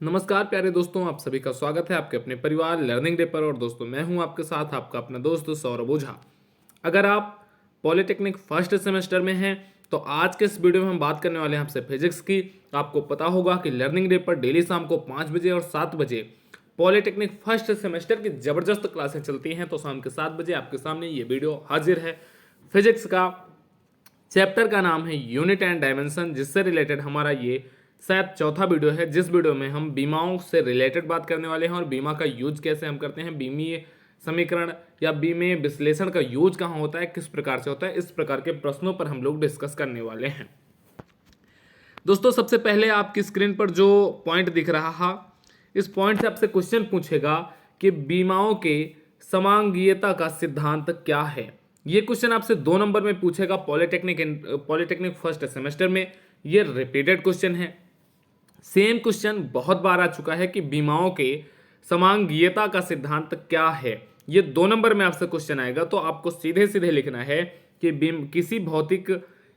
नमस्कार प्यारे दोस्तों, आप सभी का स्वागत है आपके अपने परिवार लर्निंग डे पर। और दोस्तों, मैं हूं आपके साथ आपका अपना दोस्त सौरभ ओझा। अगर आप पॉलिटेक्निक फर्स्ट सेमेस्टर में हैं तो आज के इस वीडियो में हम बात करने वाले हैं आपसे फिजिक्स की। आपको पता होगा कि लर्निंग डे पर डेली शाम को 5 बजे और 7 बजे पॉलिटेक्निक फर्स्ट सेमेस्टर की जबरदस्त क्लासें चलती हैं। तो शाम के 7 बजे आपके सामने ये वीडियो हाजिर है। फिजिक्स का चैप्टर का नाम है यूनिट एंड डायमेंशन, जिससे रिलेटेड हमारा ये शायद चौथा वीडियो है, जिस वीडियो में हम बीमाओं से रिलेटेड बात करने वाले हैं और बीमा का यूज कैसे हम करते हैं, बीमीय समीकरण या बीमीय विश्लेषण का यूज कहाँ होता है, किस प्रकार से होता है, इस प्रकार के प्रश्नों पर हम लोग डिस्कस करने वाले हैं। दोस्तों, सबसे पहले आपकी स्क्रीन पर जो पॉइंट दिख रहा है, इस पॉइंट से आपसे क्वेश्चन पूछेगा कि बीमाओं के समांगीयता का सिद्धांत क्या है। ये क्वेश्चन आपसे 2 नंबर में पूछेगा पॉलिटेक्निक फर्स्ट सेमेस्टर में। ये रिपीटेड क्वेश्चन है। सेम क्वेश्चन बहुत बार आ चुका है कि बीमाओं के समांगीयता का सिद्धांत क्या है। ये 2 नंबर में आपसे क्वेश्चन आएगा, तो आपको सीधे सीधे लिखना है कि किसी भौतिक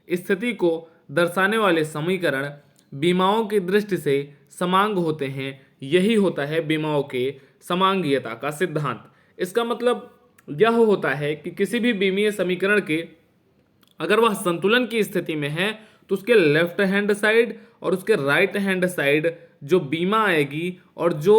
स्थिति को दर्शाने वाले समीकरण बीमाओं की दृष्टि से समांग होते हैं। यही होता है बीमाओं के समांगीयता का सिद्धांत। इसका मतलब यह होता है कि किसी भी बीमीय समीकरण के अगर वह संतुलन की स्थिति में है तो उसके लेफ्ट हैंड साइड और उसके राइट हैंड साइड जो बीमा आएगी और जो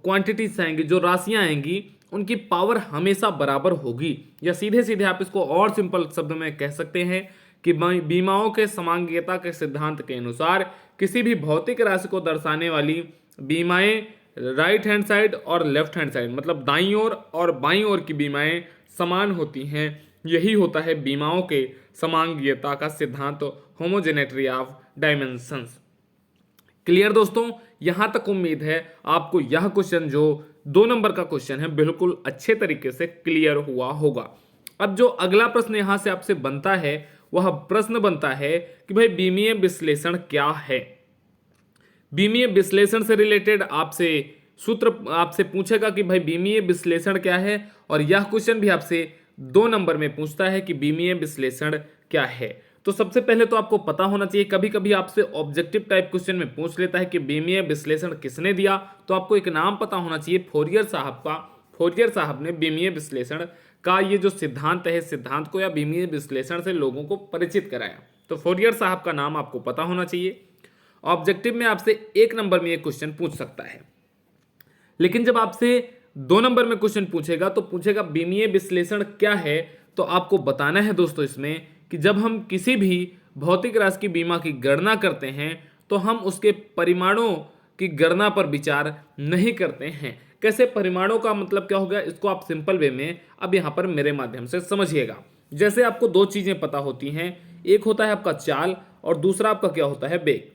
क्वांटिटीज आएंगी, जो राशियां आएंगी, उनकी पावर हमेशा बराबर होगी। या सीधे सीधे आप इसको और सिंपल शब्द में कह सकते हैं कि बीमाओं के समांगीयता के सिद्धांत के अनुसार किसी भी भौतिक राशि को दर्शाने वाली बीमाएं राइट हैंड साइड और लेफ्ट हैंड साइड, मतलब दाईं ओर और बाईं ओर की बीमाएं समान होती हैं। यही होता है बीमाओं के समांगीयता का सिद्धांत, होमोजेनेटी ऑफ डायमेंशंस। क्लियर दोस्तों? यहां तक उम्मीद है आपको यह क्वेश्चन जो 2 नंबर का क्वेश्चन है बिल्कुल अच्छे तरीके से क्लियर हुआ होगा। अब जो अगला प्रश्न यहां से आपसे बनता है वह प्रश्न बनता है कि भाई बीमीय विश्लेषण क्या है। बीमीय विश्लेषण से रिलेटेड आपसे सूत्र आपसे पूछेगा कि भाई बीमीय विश्लेषण क्या है, और यह क्वेश्चन भी आपसे 2 नंबर में पूछता है कि बीमीय विश्लेषण क्या है। तो सबसे पहले तो आपको पता होना चाहिए, कभी कभी आपसे ऑब्जेक्टिव टाइप क्वेश्चन में पूछ लेता है कि बीमीय विश्लेषण किसने दिया, तो आपको एक नाम पता होना चाहिए फोरियर साहब का। फोरियर साहब ने बीमीय विश्लेषण का ये जो सिद्धांत है, सिद्धांत को या बीमीय विश्लेषण से लोगों को परिचित कराया। तो फोरियर साहब का नाम आपको पता होना चाहिए। ऑब्जेक्टिव में आपसे 1 नंबर में ये क्वेश्चन पूछ सकता है, लेकिन जब आपसे 2 नंबर में क्वेश्चन पूछेगा तो पूछेगा बीमीय विश्लेषण क्या है। तो आपको बताना है दोस्तों इसमें कि जब हम किसी भी भौतिक राशि की बीमा की गणना करते हैं तो हम उसके परिमाणों की गणना पर विचार नहीं करते हैं। कैसे परिमाणों का मतलब क्या होगा, इसको आप सिंपल वे में अब यहाँ पर मेरे माध्यम से समझिएगा। जैसे आपको 2 चीजें पता होती हैं, एक होता है आपका चाल और दूसरा आपका क्या होता है, वेग।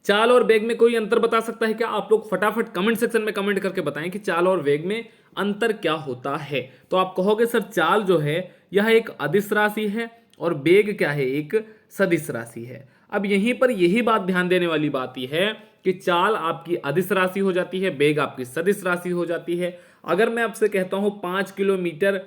चाल और वेग में कोई अंतर बता सकता है क्या? आप लोग फटाफट कमेंट सेक्शन में कमेंट करके बताएं कि चाल और वेग में अंतर क्या होता है। तो आप कहोगे सर चाल जो है यह एक अदिश राशि है और वेग क्या है, एक सदिश राशि है। अब यहीं पर यही बात ध्यान देने वाली बात यह है कि चाल आपकी अदिश राशि हो जाती है, वेग आपकी सदिश राशि हो जाती है। अगर मैं आपसे कहता हूं 5 किलोमीटर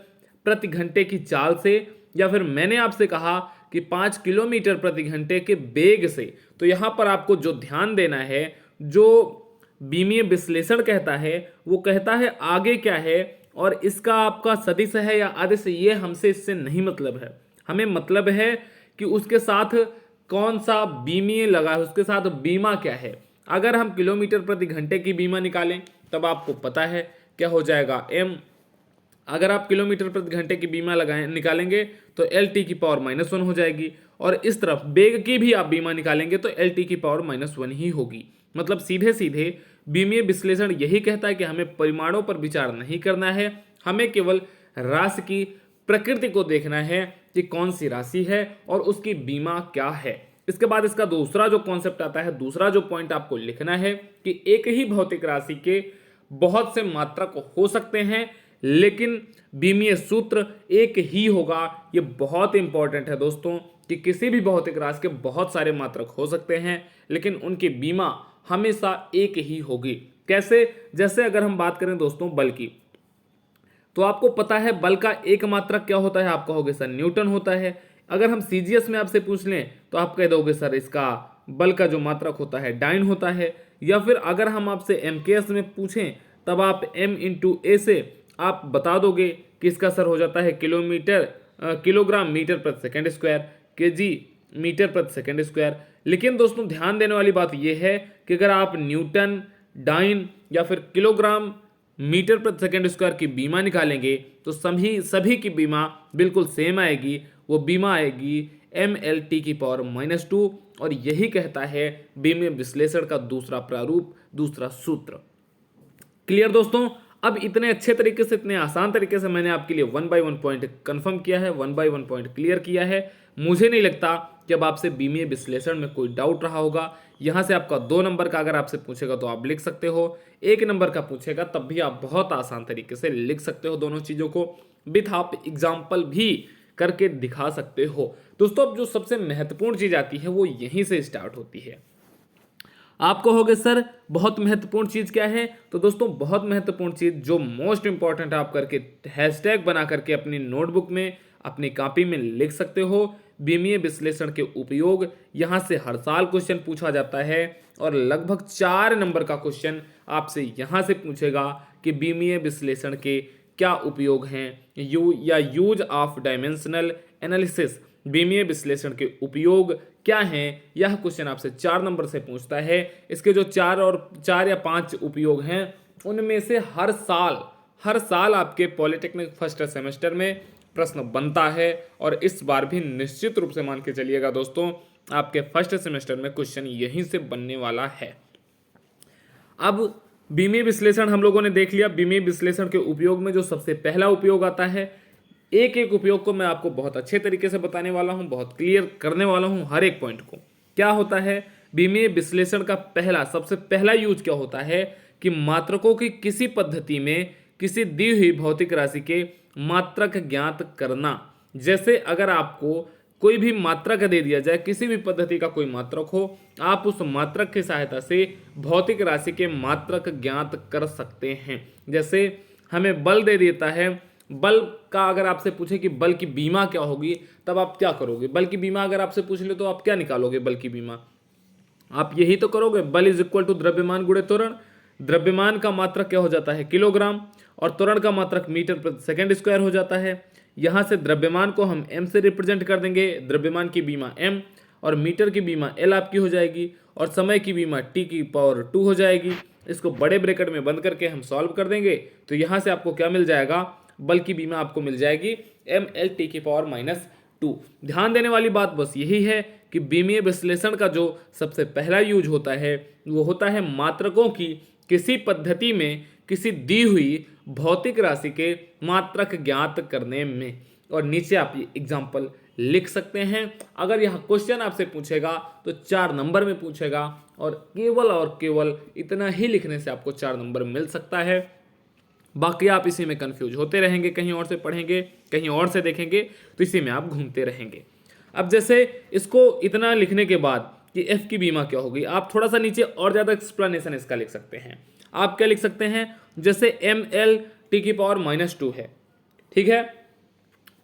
प्रति घंटे की चाल से, या फिर मैंने आपसे कहा कि 5 किलोमीटर प्रति घंटे के वेग से, तो यहां पर आपको जो ध्यान देना है, जो बीमीय विश्लेषण कहता है वो कहता है आगे क्या है और इसका आपका सदिश है या अदिश, ये हमसे इससे नहीं मतलब है। हमें मतलब है कि उसके साथ कौन सा बीमीय लगा है, उसके साथ बीमा क्या है। अगर हम किलोमीटर प्रति घंटे की बीमा निकालें तब आपको पता है क्या हो जाएगा, m। अगर आप किलोमीटर प्रति घंटे की बीमा निकालेंगे तो LT⁻⁻1 हो जाएगी, और इस तरफ वेग की भी आप बीमा निकालेंगे तो LT⁻⁻1 ही होगी। मतलब सीधे सीधे बीमीय विश्लेषण यही कहता है कि हमें परिमाणों पर विचार नहीं करना है, हमें केवल राशि की प्रकृति को देखना है कि कौन सी राशि है और उसकी बीमा क्या है। इसके बाद इसका दूसरा जो कॉन्सेप्ट आता है, दूसरा जो पॉइंट आपको लिखना है कि एक ही भौतिक राशि के बहुत से मात्रक हो सकते हैं, लेकिन बीमीय सूत्र एक ही होगा। ये बहुत इंपॉर्टेंट है दोस्तों कि किसी भी भौतिक राशि के बहुत सारे मात्रक हो सकते हैं लेकिन उनकी बीमा हमेशा एक ही होगी। कैसे? जैसे अगर हम बात करें दोस्तों बल की, तो आपको पता है बल का एक मात्रक क्या होता है, आप कहोगे सर न्यूटन होता है। अगर हम सीजीएस में आपसे पूछ लें तो आप कह दोगे सर इसका बल का जो मात्रक होता है डाइन होता है। या फिर अगर हम आपसे MKS में पूछें तब आप M इंटू ए से आप बता दोगे कि इसका सर हो जाता है किलोग्राम मीटर प्रति सेकंड स्क्वायर, केजी मीटर प्रति सेकंड स्क्वायर। लेकिन दोस्तों ध्यान देने वाली बात यह है कि अगर आप न्यूटन, डाइन या फिर किलोग्राम मीटर प्रति सेकंड स्क्वायर की बीमा निकालेंगे तो सभी की बीमा बिल्कुल सेम आएगी। वो बीमा आएगी MLT की पावर -2 और यही कहता है बीमीय विश्लेषण का दूसरा प्रारूप, दूसरा सूत्र। क्लियर दोस्तों? अब इतने अच्छे तरीके से, इतने आसान तरीके से मैंने आपके लिए 1 बाय 1 पॉइंट कंफर्म किया है, 1 बाय 1 पॉइंट क्लियर किया है। मुझे नहीं लगता कि अब आपसे बीमीय विश्लेषण में कोई डाउट रहा होगा। यहाँ से आपका 2 नंबर का अगर आपसे पूछेगा तो आप लिख सकते हो, 1 नंबर का पूछेगा तब भी आप बहुत आसान तरीके से लिख सकते हो दोनों चीज़ों को, विथ आप एग्जाम्पल भी करके दिखा सकते हो। दोस्तों अब जो सबसे महत्वपूर्ण चीज़ आती है वो यहीं से स्टार्ट होती है। आप कहोगे सर बहुत महत्वपूर्ण चीज़ क्या है? तो दोस्तों बहुत महत्वपूर्ण चीज़ जो मोस्ट इंपॉर्टेंट आप करके हैशटैग बना करके अपनी नोटबुक में, अपनी कॉपी में लिख सकते हो, बीमीय विश्लेषण के उपयोग। यहाँ से हर साल क्वेश्चन पूछा जाता है और लगभग 4 नंबर का क्वेश्चन आपसे यहाँ से पूछेगा कि बीमीय विश्लेषण के क्या उपयोग हैं, यूज ऑफ डायमेंशनल एनालिसिस, बीमीय विश्लेषण के उपयोग क्या हैं। यह क्वेश्चन आपसे 4 नंबर से पूछता है। इसके जो 4 या 5 उपयोग हैं उनमें से हर साल आपके पॉलिटेक्निक फर्स्ट सेमेस्टर में प्रश्न बनता है और इस बार भी निश्चित रूप से मान के चलिएगा दोस्तों आपके फर्स्ट सेमेस्टर में क्वेश्चन यहीं से बनने वाला है। अब बीमीय विश्लेषण हम लोगों ने देख लिया। बीमीय विश्लेषण के उपयोग में जो सबसे पहला उपयोग आता है, एक एक उपयोग को मैं आपको बहुत अच्छे तरीके से बताने वाला हूं, बहुत क्लियर करने वाला हूं हर एक पॉइंट को। क्या होता है बीमीय विश्लेषण का सबसे पहला यूज क्या होता है कि मात्रकों की किसी पद्धति में किसी दी हुई भौतिक राशि के मात्रक ज्ञात करना। जैसे अगर आपको कोई भी मात्रक दे दिया जाए, किसी भी पद्धति का कोई मात्रक हो, आप उस मात्रक की सहायता से भौतिक राशि के मात्रक ज्ञात कर सकते हैं। जैसे हमें बल दे देता है, बल का अगर आपसे पूछे कि बल की बीमा क्या होगी तब आप क्या करोगे? बल की बीमा अगर आपसे पूछ ले तो आप क्या निकालोगे? बल की बीमा आप यही तो करोगे, बल इज इक्वल टू द्रव्यमान गुणे त्वरण। द्रव्यमान का मात्रक क्या हो जाता है? किलोग्राम, और त्वरण का मात्रक मीटर प्रति सेकंड स्क्वायर हो जाता है। यहाँ से द्रव्यमान को हम m से रिप्रेजेंट कर देंगे, द्रव्यमान की बीमा m, और मीटर की बीमा l आपकी हो जाएगी, और समय की बीमा t की पावर 2 हो जाएगी। इसको बड़े ब्रैकेट में बंद करके हम सॉल्व कर देंगे तो यहाँ से आपको क्या मिल जाएगा? बल की बीमा आपको मिल जाएगी MLT की पावर -2। ध्यान देने वाली बात बस यही है कि बीमीय विश्लेषण का जो सबसे पहला यूज होता है वो होता है मात्रकों की किसी पद्धति में किसी दी हुई भौतिक राशि के मात्रक ज्ञात करने में। और नीचे आप ये एग्जाम्पल लिख सकते हैं। अगर यह क्वेश्चन आपसे पूछेगा तो 4 नंबर में पूछेगा और केवल इतना ही लिखने से आपको 4 नंबर मिल सकता है। बाकी आप इसी में कंफ्यूज होते रहेंगे, कहीं और से पढ़ेंगे, कहीं और से देखेंगे तो इसी में आप घूमते रहेंगे। अब जैसे इसको इतना लिखने के बाद कि F की बीमा क्या होगी, आप थोड़ा सा नीचे और ज़्यादा एक्सप्लेनेशन इसका लिख सकते हैं। आप क्या लिख सकते हैं? जैसे MLT की पावर -2 है, ठीक है,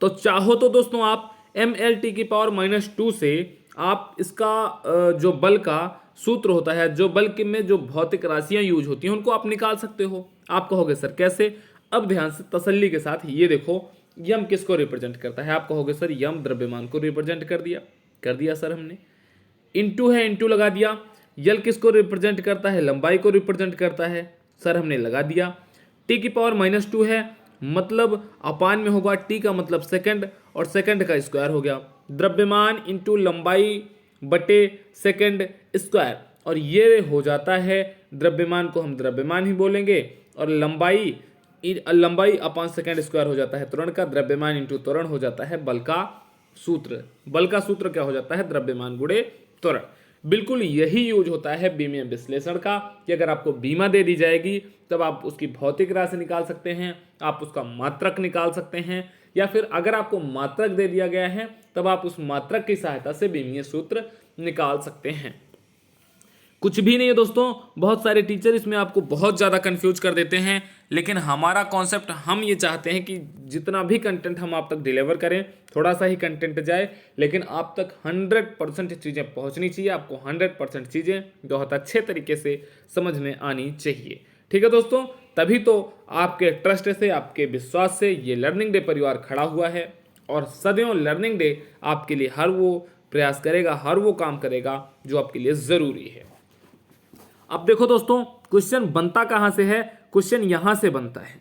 तो चाहो तो दोस्तों आप MLT की पावर -2 से आप इसका जो बल का सूत्र होता है, जो बल के में जो भौतिक राशियां यूज होती हैं उनको आप निकाल सकते हो। आप कहोगे सर कैसे? अब ध्यान से तसल्ली के साथ ये देखो, यम किसको रिप्रेजेंट करता है? आप कहोगे सर यम द्रव्यमान को रिप्रेजेंट कर दिया सर हमने। इंटू है, इंटू लगा दिया। यल किसको रिप्रेजेंट करता है? लंबाई को रिप्रेजेंट करता है, सर हमने लगा दिया। टी की पावर -2 है, मतलब अपान में होगा, टी का मतलब सेकंड और सेकंड का स्क्वायर हो गया। द्रव्यमान इंटू लंबाई बटे सेकंड स्क्वायर, और ये हो जाता है द्रव्यमान को हम द्रव्यमान ही बोलेंगे, और लंबाई अपान सेकंड स्क्वायर हो जाता है त्वरण का। द्रव्यमान इंटू त्वरण हो जाता है बल का सूत्र। बल का सूत्र क्या हो जाता है? द्रव्यमान गुणे त्वरण। बिल्कुल यही यूज होता है बीमीय विश्लेषण का कि अगर आपको बीमा दे दी जाएगी तब आप उसकी भौतिक राशि निकाल सकते हैं, आप उसका मात्रक निकाल सकते हैं, या फिर अगर आपको मात्रक दे दिया गया है तब आप उस मात्रक की सहायता से बीमीय सूत्र निकाल सकते हैं। कुछ भी नहीं है दोस्तों। बहुत सारे टीचर इसमें आपको बहुत ज़्यादा कंफ्यूज कर देते हैं, लेकिन हमारा कॉन्सेप्ट हम ये चाहते हैं कि जितना भी कंटेंट हम आप तक डिलीवर करें, थोड़ा सा ही कंटेंट जाए, लेकिन आप तक 100% चीज़ें पहुंचनी चाहिए। आपको 100% चीज़ें बहुत अच्छे तरीके से समझ में आनी चाहिए। ठीक है दोस्तों, तभी तो आपके ट्रस्ट से, आपके विश्वास से ये लर्निंग डे परिवार खड़ा हुआ है, और सदैव लर्निंग डे आपके लिए हर वो प्रयास करेगा, हर वो काम करेगा जो आपके लिए ज़रूरी है। अब देखो दोस्तों, क्वेश्चन बनता कहाँ से है? क्वेश्चन यहाँ से बनता है।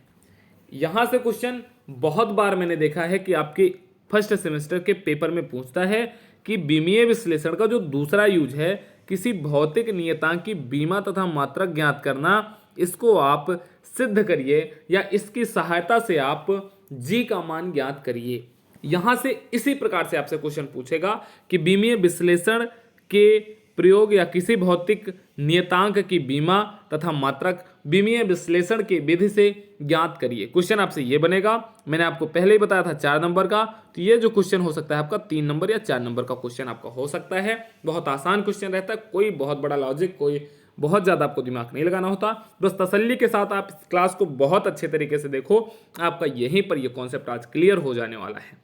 यहाँ से क्वेश्चन बहुत बार मैंने देखा है कि आपके फर्स्ट सेमेस्टर के पेपर में पूछता है कि बीमीय विश्लेषण का जो दूसरा यूज है, किसी भौतिक नियतांक की बीमा तथा मात्रक ज्ञात करना, इसको आप सिद्ध करिए या इसकी सहायता से आप जी का मान ज्ञात करिए। यहाँ से इसी प्रकार से आपसे क्वेश्चन पूछेगा कि बीमीय विश्लेषण के प्रयोग या किसी भौतिक नियतांक की बीमा तथा मात्रक बीमीय विश्लेषण की विधि से ज्ञात करिए। क्वेश्चन आपसे ये बनेगा। मैंने आपको पहले ही बताया था 4 नंबर का, तो ये जो क्वेश्चन हो सकता है आपका 3 नंबर या 4 नंबर का क्वेश्चन आपका हो सकता है। बहुत आसान क्वेश्चन रहता है, कोई बहुत बड़ा लॉजिक, कोई बहुत ज़्यादा आपको दिमाग नहीं लगाना होता। बस तसल्ली के साथ आप इस क्लास को बहुत अच्छे तरीके से देखो, आपका यहीं पर यह कॉन्सेप्ट आज क्लियर हो जाने वाला है।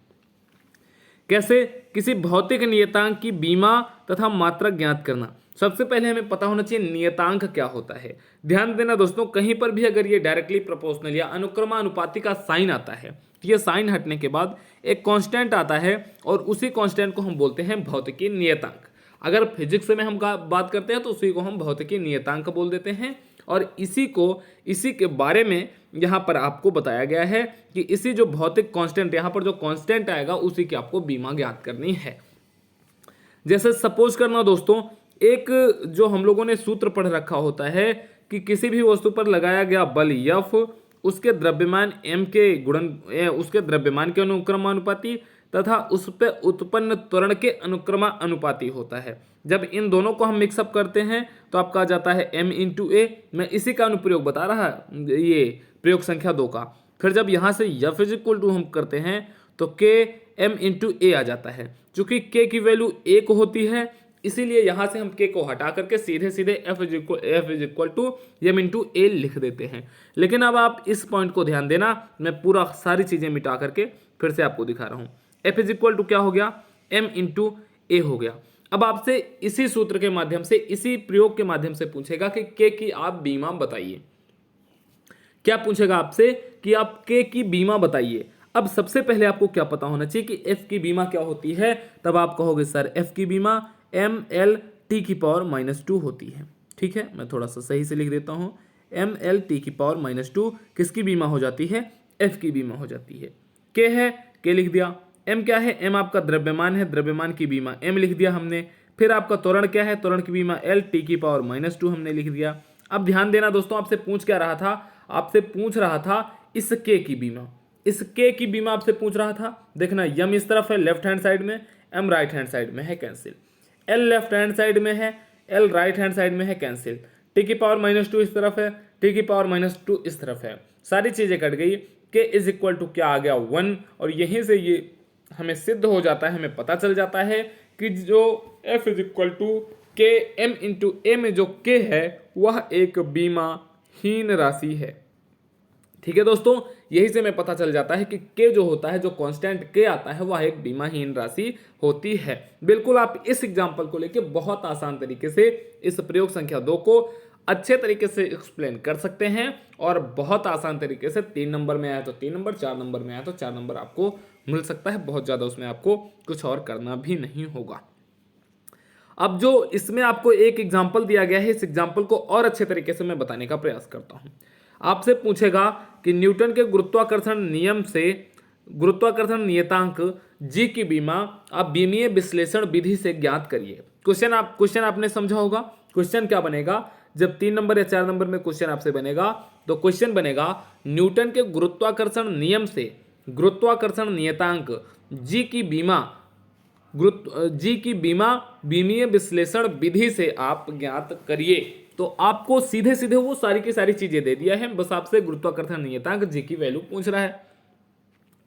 कैसे? किसी भौतिक नियतांक की बीमा तथा मात्रक ज्ञात करना। सबसे पहले हमें पता होना चाहिए नियतांक क्या होता है। ध्यान देना दोस्तों, कहीं पर भी अगर ये डायरेक्टली प्रोपोर्शनल या अनुक्रमानुपाती का साइन आता है, तो ये साइन हटने के बाद एक कांस्टेंट आता है, और उसी कांस्टेंट को हम बोलते हैं भौतिकी नियतांक। अगर फिजिक्स में हम बात करते हैं तो उसी को हम भौतिकी नियतांक बोल देते हैं, और इसी के बारे में यहाँ पर आपको बताया गया है कि इसी जो भौतिक कांस्टेंट, यहाँ पर जो कांस्टेंट आएगा उसी की आपको बीमा ज्ञात करनी है। जैसे सपोज करना दोस्तों, एक जो हम लोगों ने सूत्र पढ़ रखा होता है कि किसी भी वस्तु पर लगाया गया बल F उसके द्रव्यमान m के गुणन, उसके द्रव्यमान के अनुक्रमानुपाती तथा उस पर उत्पन्न त्वरण के अनुक्रमानुपाती होता है। जब इन दोनों को हम मिक्सअप करते हैं तो आपका आ जाता है m इंटू ए। मैं इसी का अनुप्रयोग बता रहा है, ये प्रयोग संख्या 2 का। फिर जब यहाँ से F इज इक्वल टू हम करते हैं तो k m इंटू ए आ जाता है। चूंकि k की वैल्यू 1 होती है, इसीलिए यहाँ से हम k को हटा करके सीधे सीधे f is equal to m into a लिख देते हैं। लेकिन अब आप इस पॉइंट को ध्यान देना, मैं पूरा सारी चीज़ें मिटा करके फिर से आपको दिखा रहा हूँ। f इज इक्वल टू क्या हो गया? m इंटू ए हो गया। अब आपसे इसी सूत्र के माध्यम से, इसी प्रयोग के माध्यम से पूछेगा कि k की आप बीमा बताइए। क्या पूछेगा आपसे कि आप k की बीमा बताइए। अब सबसे पहले आपको क्या पता होना चाहिए कि f की बीमा क्या होती है। तब आप कहोगे सर f की बीमा mL⁻² होती है। ठीक है, मैं थोड़ा सा सही से लिख देता हूँ। mL⁻² किसकी बीमा हो जाती है? f की बीमा हो जाती है। k है, k लिख दिया। m क्या है? m आपका द्रव्यमान है, द्रव्यमान की बीमा m लिख दिया हमने। फिर आपका त्वरण क्या है? त्वरण की बीमा L⁻² हमने लिख दिया। अब ध्यान देना दोस्तों, आपसे पूछ क्या रहा था? आपसे पूछ रहा था इस k की बीमा। इस k की बीमा आपसे पूछ रहा था। देखना, m इस तरफ है लेफ्ट हैंड साइड में, m राइट हैंड साइड में है, cancel. l left hand side में है, l राइट हैंड साइड में है, कैंसिल। t⁻² इस तरफ है, t⁻² इस तरफ है, सारी चीजें कट गई। k इज इक्वल टू क्या आ गया? 1। और यहीं से ये हमें सिद्ध हो जाता है, हमें पता चल जाता है कि जो f is equal to k m into a में जो k है वह एक बीमाहीन राशि है। ठीक है दोस्तों, यही से हमें पता चल जाता है कि k जो होता है, जो कांस्टेंट k आता है, वह एक बीमाहीन राशि होती है। बिल्कुल आप इस एग्जांपल को लेके बहुत आसान तरीके से इस प्रयोग संख्या 2 को अच्छे तरीके से एक्सप्लेन कर सकते हैं, और बहुत आसान तरीके से 3 नंबर में आया तो 3 नंबर, 4 नंबर में आया तो 4 नंबर आपको मिल सकता है। बहुत ज़्यादा उसमें आपको कुछ और करना भी नहीं होगा। अब जो इसमें आपको एक एग्जाम्पल दिया गया है, इस एग्जाम्पल को और अच्छे तरीके से मैं बताने का प्रयास करता हूँ। आपसे पूछेगा कि न्यूटन के गुरुत्वाकर्षण नियम से गुरुत्वाकर्षण नियतांक जी की बीमा आप बीमीय विश्लेषण विधि से ज्ञात करिए। क्वेश्चन आपने समझा होगा। क्वेश्चन क्या बनेगा? जब 3 नंबर या 4 नंबर में क्वेश्चन आपसे बनेगा तो क्वेश्चन बनेगा न्यूटन के गुरुत्वाकर्षण नियम से गुरुत्वाकर्षण नियतांक जी की बीमा बीमीय विश्लेषण विधि से आप ज्ञात करिए। तो आपको सीधे सीधे वो सारी की सारी चीजें दे दिया है, बस आपसे गुरुत्वाकर्षण नियतांक जी की वैल्यू पूछ रहा है।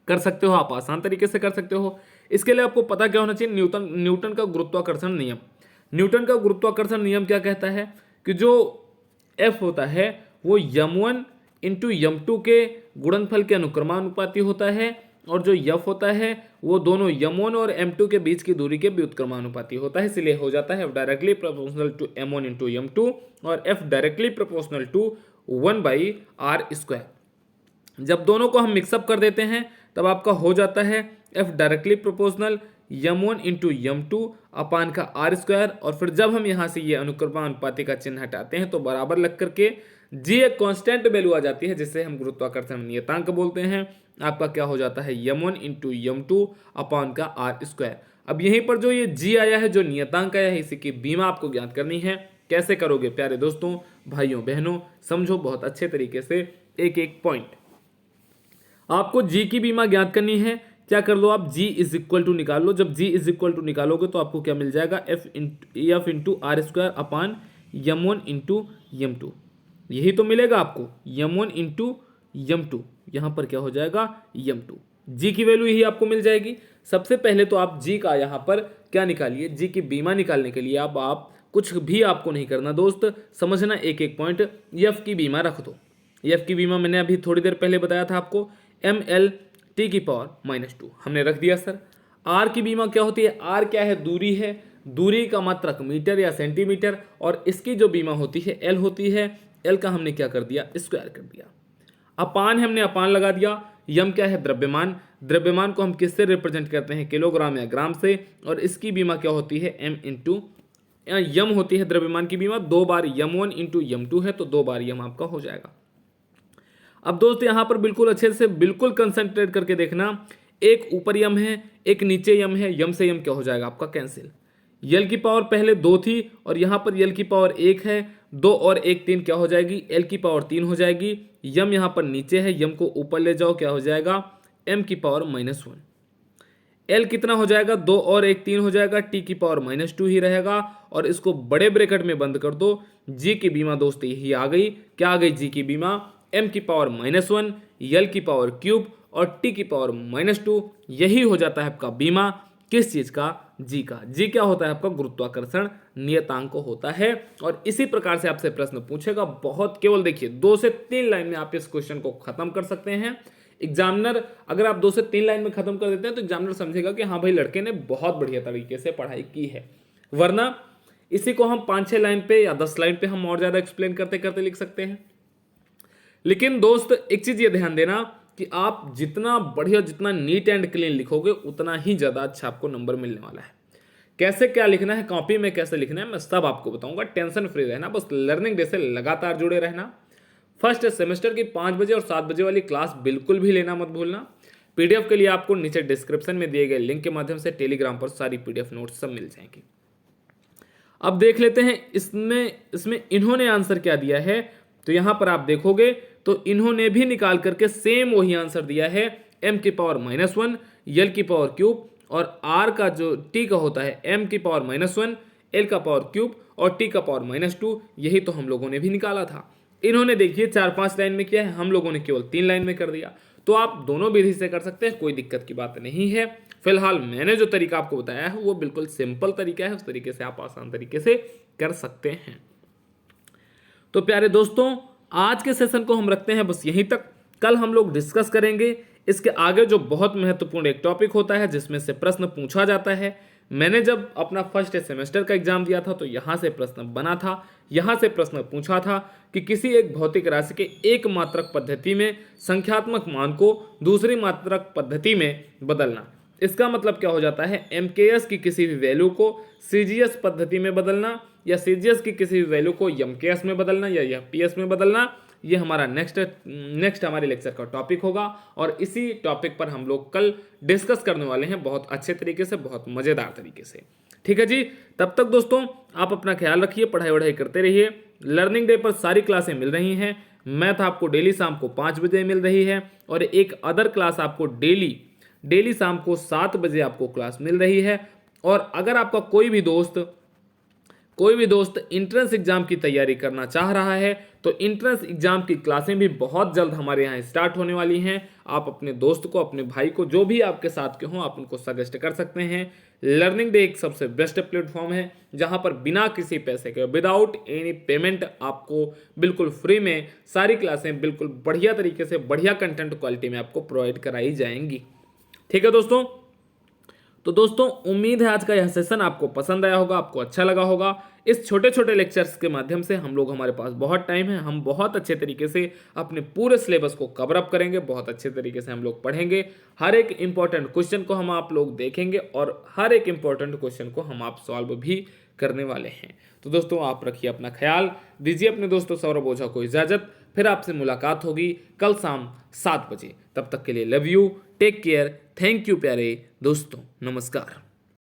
कर सकते हो आप, आसान तरीके से कर सकते हो। इसके लिए आपको पता क्या होना चाहिए? न्यूटन का गुरुत्वाकर्षण नियम। न्यूटन का गुरुत्वाकर्षण नियम क्या कहता है कि जो F होता है वो m1 इंटू m2 के गुणनफल के अनुक्रमानुपाती होता है, और जो F होता है वो दोनों m1 और m2 के बीच की दूरी के व्युत्क्रमानुपाती होता है। इसलिए हो जाता है F directly proportional to m1 into m2 और F directly proportional to 1/r²। जब दोनों को हम मिक्सअप कर देते हैं तब आपका हो जाता है F directly proportional m1 into m2 अपान का r²। और फिर जब हम यहाँ से ये अनुक्रमानुपाती का चिन्ह हटाते हैं तो बराबर लग करके g एक कांस्टेंट वैल्यू आ जाती है, जिससे हम गुरुत्वाकर्षण नियतांक बोलते हैं। आपका क्या हो जाता है m1 इंटू m2 अपान का r²। अब यहीं पर जो ये g आया है, जो नियतांक आया है, इसी की बीमा आपको ज्ञात करनी है। कैसे करोगे प्यारे दोस्तों, भाइयों बहनों, समझो बहुत अच्छे तरीके से एक एक पॉइंट। आपको g की बीमा ज्ञात करनी है। क्या कर लो आप, g इज इक्वल टू निकाल लो। जब g इज इक्वल टू निकालोगे तो आपको क्या मिल जाएगा, f इंटू r² अपान m1 इंटू m2। यही तो मिलेगा आपको, m1 इंटू m2, यहाँ पर क्या हो जाएगा m2। g की वैल्यू यही आपको मिल जाएगी। सबसे पहले तो आप g का यहाँ पर क्या निकालिए, g की बीमा निकालने के लिए अब आप कुछ भी आपको नहीं करना दोस्त, समझना एक एक पॉइंट। f की बीमा रख दो। f की बीमा मैंने अभी थोड़ी देर पहले बताया था आपको, ml(t⁻²) हमने रख दिया सर। r की बीमा क्या होती है, r क्या है, दूरी है, दूरी का मात्रक मीटर या सेंटीमीटर, और इसकी जो बीमा होती है l होती है, l का हमने क्या कर दिया, स्क्वायर कर दिया। अपान है, हमने अपान लगा दिया। यम क्या है, द्रव्यमान, द्रव्यमान को हम किससे रिप्रेजेंट करते हैं, किलोग्राम या ग्राम से, और इसकी बीमा क्या होती है, m इंटू यम होती है द्रव्यमान की बीमा। 2 बार m1 इंटू m2 है तो 2 बार यम आपका हो जाएगा। अब दोस्त यहाँ पर बिल्कुल अच्छे से बिल्कुल कंसंट्रेट करके देखना, एक ऊपर यम है, एक नीचे यम है, यम से यम क्या हो जाएगा आपका कैंसिल। यल की पावर पहले 2 थी और यहाँ पर यल की पावर 1 है, 2 और 1 3 क्या हो जाएगी, एल की पावर 3 हो जाएगी। यम यहाँ पर नीचे है, यम को ऊपर ले जाओ, क्या हो जाएगा, m की पावर -1। एल कितना हो जाएगा, 2 और 1 3 हो जाएगा, टी की पावर -2 ही रहेगा, और इसको बड़े ब्रैकेट में बंद कर दो। जी की बीमा दोस्त यही आ गई, क्या आ गई जी की बीमा, m की पावर -1, यल की पावर क्यूब और टी की पावर -2। यही हो जाता है आपका बीमा, किस चीज का, जी का। जी क्या होता है आपका, गुरुत्वाकर्षण नियतांक होता है। और इसी प्रकार से आपसे प्रश्न पूछेगा, बहुत केवल देखिए 2 से 3 लाइन में आप इस क्वेश्चन को खत्म कर सकते हैं। एग्जामिनर अगर आप 2 से 3 लाइन में खत्म कर देते हैं तो एग्जामिनर समझेगा कि हाँ भाई लड़के ने बहुत बढ़िया तरीके से पढ़ाई की है। वरना इसी को हम 5-6 लाइन पे या 10 लाइन पे हम और ज्यादा एक्सप्लेन करते करते लिख सकते हैं। लेकिन दोस्त एक चीज ये ध्यान देना कि आप जितना बढ़िया, जितना नीट एंड क्लीन लिखोगे उतना ही ज्यादा अच्छा आपको नंबर मिलने वाला है। कैसे क्या लिखना है, कॉपी में कैसे लिखना है, मैं सब आपको बताऊंगा। टेंशन फ्री रहना, बस लर्निंग डे से लगातार जुड़े रहना। फर्स्ट सेमेस्टर की 5 बजे और 7 बजे वाली क्लास बिल्कुल भी लेना मत भूलना। पीडीएफ के लिए आपको नीचे डिस्क्रिप्शन में दिए गए लिंक के माध्यम से टेलीग्राम पर सारी पीडीएफ नोट्स सब मिल जाएंगी। अब देख लेते हैं इसमें इन्होंने आंसर क्या दिया है। तो यहां पर आप देखोगे तो इन्होंने भी निकाल करके सेम वही आंसर दिया है, m की पावर -1, यल की पावर क्यूब और r का जो t का होता है m की पावर -1, l का पावर क्यूब और t का पावर -2। यही तो हम लोगों ने भी निकाला था। इन्होंने देखिए 4-5 लाइन में किया है, हम लोगों ने केवल 3 लाइन में कर दिया। तो आप दोनों विधि से कर सकते हैं, कोई दिक्कत की बात नहीं है। फिलहाल मैंने जो तरीका आपको बताया है वो बिल्कुल सिंपल तरीका है, उस तरीके से आप आसान तरीके से कर सकते हैं। तो प्यारे दोस्तों, आज के सेशन को हम रखते हैं बस यहीं तक। कल हम लोग डिस्कस करेंगे इसके आगे जो बहुत महत्वपूर्ण एक टॉपिक होता है जिसमें से प्रश्न पूछा जाता है। मैंने जब अपना फर्स्ट सेमेस्टर का एग्जाम दिया था तो यहाँ से प्रश्न बना था, यहाँ से प्रश्न पूछा था कि किसी एक भौतिक राशि के एक मात्रक पद्धति में संख्यात्मक मान को दूसरी मात्रक पद्धति में बदलना। इसका मतलब क्या हो जाता है, MKS की किसी भी वैल्यू को CGS पद्धति में बदलना या CGS की किसी भी वैल्यू को MKS में बदलना या PS में बदलना। ये हमारा नेक्स्ट हमारे लेक्चर का टॉपिक होगा और इसी टॉपिक पर हम लोग कल डिस्कस करने वाले हैं बहुत अच्छे तरीके से, बहुत मज़ेदार तरीके से। ठीक है जी, तब तक दोस्तों आप अपना ख्याल रखिए, पढ़ाई वढ़ाई करते रहिए। लर्निंग डे पर सारी क्लासें मिल रही हैं। मैथ आपको डेली शाम को 5 बजे मिल रही है और एक अदर क्लास आपको डेली शाम को 7 बजे आपको क्लास मिल रही है। और अगर आपका कोई भी दोस्त इंट्रेंस एग्जाम की तैयारी करना चाह रहा है तो इंट्रेंस एग्जाम की क्लासें भी बहुत जल्द हमारे यहाँ स्टार्ट होने वाली हैं। आप अपने दोस्त को, अपने भाई को, जो भी आपके साथ के हों, आप उनको सजेस्ट कर सकते हैं। लर्निंग डे एक सबसे बेस्ट प्लेटफॉर्म है जहां पर बिना किसी पैसे के, विदाउट एनी पेमेंट, आपको बिल्कुल फ्री में सारी क्लासें बिल्कुल बढ़िया तरीके से, बढ़िया कंटेंट क्वालिटी में आपको प्रोवाइड कराई जाएंगी। ठीक है दोस्तों, तो दोस्तों उम्मीद है आज का यह सेशन आपको पसंद आया होगा, आपको अच्छा लगा होगा। इस छोटे छोटे लेक्चर्स के माध्यम से हम लोग, हमारे पास बहुत टाइम है, हम बहुत अच्छे तरीके से अपने पूरे सिलेबस को कवर अप करेंगे, बहुत अच्छे तरीके से हम लोग पढ़ेंगे, हर एक इंपॉर्टेंट क्वेश्चन को हम आप लोग देखेंगे और हर एक इंपॉर्टेंट क्वेश्चन को हम आप सॉल्व भी करने वाले हैं। तो दोस्तों आप रखिए अपना ख्याल, दीजिए अपने दोस्तों सौरभ ओझा को इजाजत। फिर आपसे मुलाकात होगी कल शाम 7 बजे। तब तक के लिए love you, take care, thank you प्यारे दोस्तों, नमस्कार।